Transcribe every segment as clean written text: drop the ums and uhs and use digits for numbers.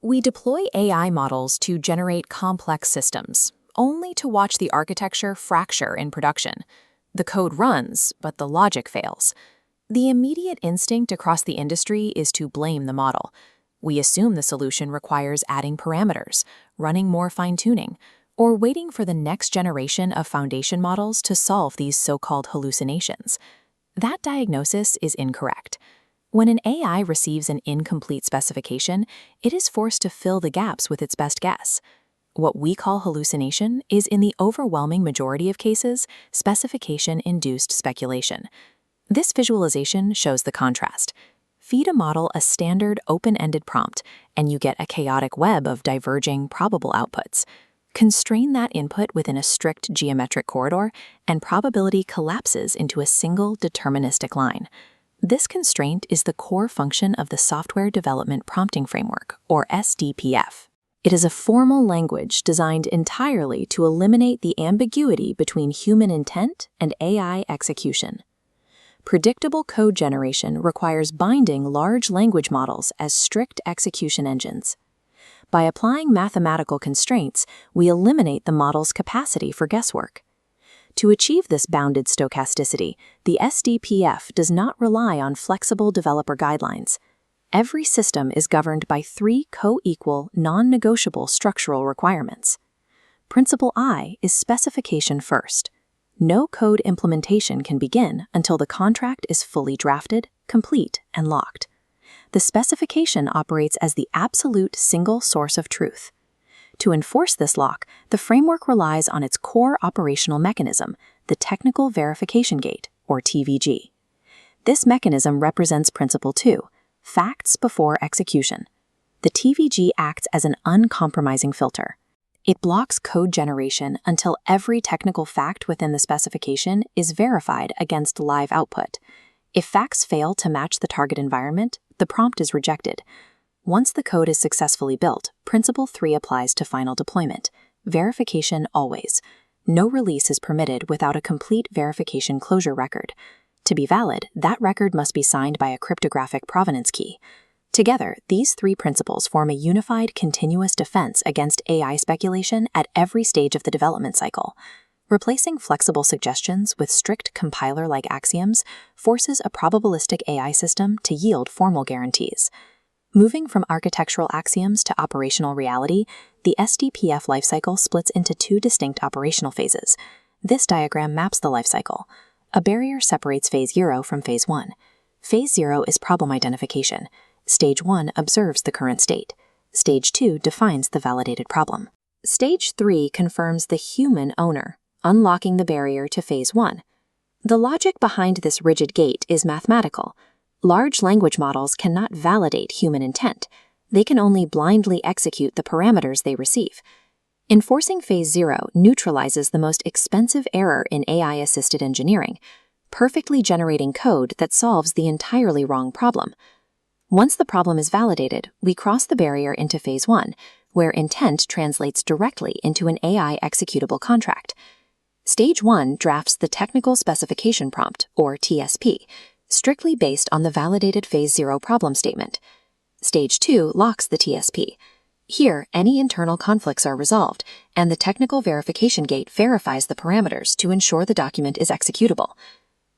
We deploy AI models to generate complex systems, only to watch the architecture fracture in production. The code runs, but the logic fails. The immediate instinct across the industry is to blame the model. We assume the solution requires adding parameters, running more fine-tuning, or waiting for the next generation of foundation models to solve these so-called hallucinations. That diagnosis is incorrect. When an AI receives an incomplete specification, it is forced to fill the gaps with its best guess. What we call hallucination is, in the overwhelming majority of cases, specification-induced speculation. This visualization shows the contrast. Feed a model a standard open-ended prompt, and you get a chaotic web of diverging, probable outputs. Constrain that input within a strict geometric corridor, and probability collapses into a single deterministic line. This constraint is the core function of the Software Development Prompting Framework, or SDPF. It is a formal language designed entirely to eliminate the ambiguity between human intent and AI execution. Predictable code generation requires binding large language models as strict execution engines. By applying mathematical constraints, we eliminate the model's capacity for guesswork. To achieve this bounded stochasticity, the SDPF does not rely on flexible developer guidelines. Every system is governed by three co-equal, non-negotiable structural requirements. Principle I is specification first. No code implementation can begin until the contract is fully drafted, complete, and locked. The specification operates as the absolute single source of truth. To enforce this lock, the framework relies on its core operational mechanism, the Technical Verification Gate, or TVG. This mechanism represents Principle 2, facts before execution. The TVG acts as an uncompromising filter. It blocks code generation until every technical fact within the specification is verified against live output. If facts fail to match the target environment, the prompt is rejected. Once the code is successfully built, Principle 3 applies to final deployment. Verification always. No release is permitted without a complete verification closure record. To be valid, that record must be signed by a cryptographic provenance key. Together, these three principles form a unified, continuous defense against AI speculation at every stage of the development cycle. Replacing flexible suggestions with strict compiler-like axioms forces a probabilistic AI system to yield formal guarantees. Moving from architectural axioms to operational reality, the SDPF lifecycle splits into two distinct operational phases. This diagram maps the lifecycle. A barrier separates Phase 0 from Phase 1. Phase 0 is problem identification. Stage 1 observes the current state. Stage 2 defines the validated problem. Stage 3 confirms the human owner, unlocking the barrier to Phase 1. The logic behind this rigid gate is mathematical. Large language models cannot validate human intent. They can only blindly execute the parameters they receive. Enforcing Phase 0 neutralizes the most expensive error in AI-assisted engineering, perfectly generating code that solves the entirely wrong problem. Once the problem is validated, we cross the barrier into Phase 1, where intent translates directly into an AI executable contract. Stage 1 drafts the Technical Specification Prompt, or TSP, strictly based on the validated Phase 0 problem statement. Stage 2 locks the TSP. Here, any internal conflicts are resolved, and the Technical Verification Gate verifies the parameters to ensure the document is executable.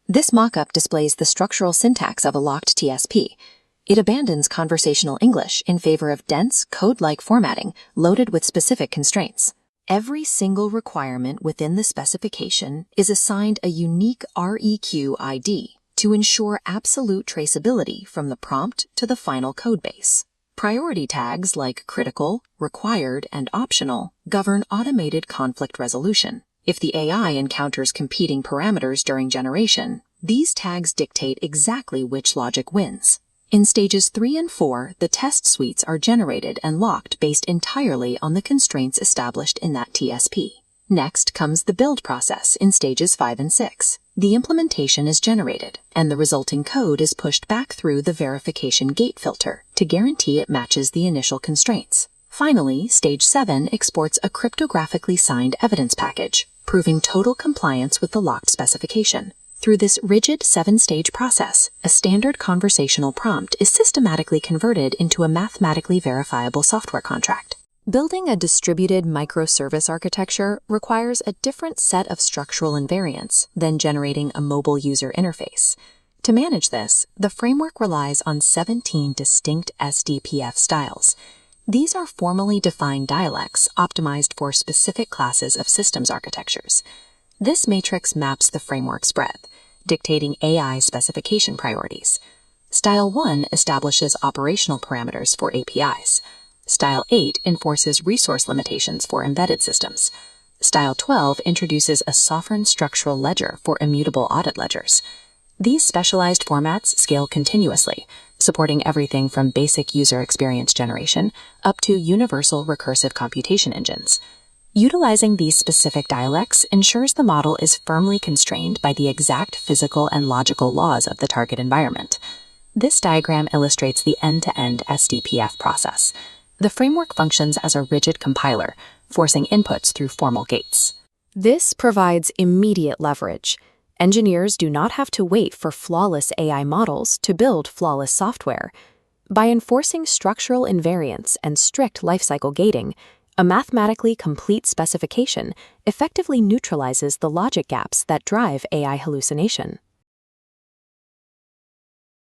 This mockup displays the structural syntax of a locked TSP. It abandons conversational English in favor of dense, code-like formatting loaded with specific constraints. Every single requirement within the specification is assigned a unique REQ ID to ensure absolute traceability from the prompt to the final codebase. Priority tags like critical, required, and optional govern automated conflict resolution. If the AI encounters competing parameters during generation, these tags dictate exactly which logic wins. In stages 3 and 4, the test suites are generated and locked based entirely on the constraints established in that TSP. Next comes the build process in stages 5 and 6. The implementation is generated, and the resulting code is pushed back through the verification gate filter to guarantee it matches the initial constraints. Finally, Stage 7 exports a cryptographically signed evidence package, proving total compliance with the locked specification. Through this rigid 7-stage process, a standard conversational prompt is systematically converted into a mathematically verifiable software contract. Building a distributed microservice architecture requires a different set of structural invariants than generating a mobile user interface. To manage this, the framework relies on 17 distinct SDPF styles. These are formally defined dialects optimized for specific classes of systems architectures. This matrix maps the framework's breadth, dictating AI specification priorities. Style 1 establishes operational parameters for APIs. Style 8 enforces resource limitations for embedded systems. Style 12 introduces a sovereign structural ledger for immutable audit ledgers. These specialized formats scale continuously, supporting everything from basic user experience generation up to universal recursive computation engines. Utilizing these specific dialects ensures the model is firmly constrained by the exact physical and logical laws of the target environment. This diagram illustrates the end-to-end SDPF process. The framework functions as a rigid compiler, forcing inputs through formal gates. This provides immediate leverage. Engineers do not have to wait for flawless AI models to build flawless software. By enforcing structural invariants and strict lifecycle gating, a mathematically complete specification effectively neutralizes the logic gaps that drive AI hallucination.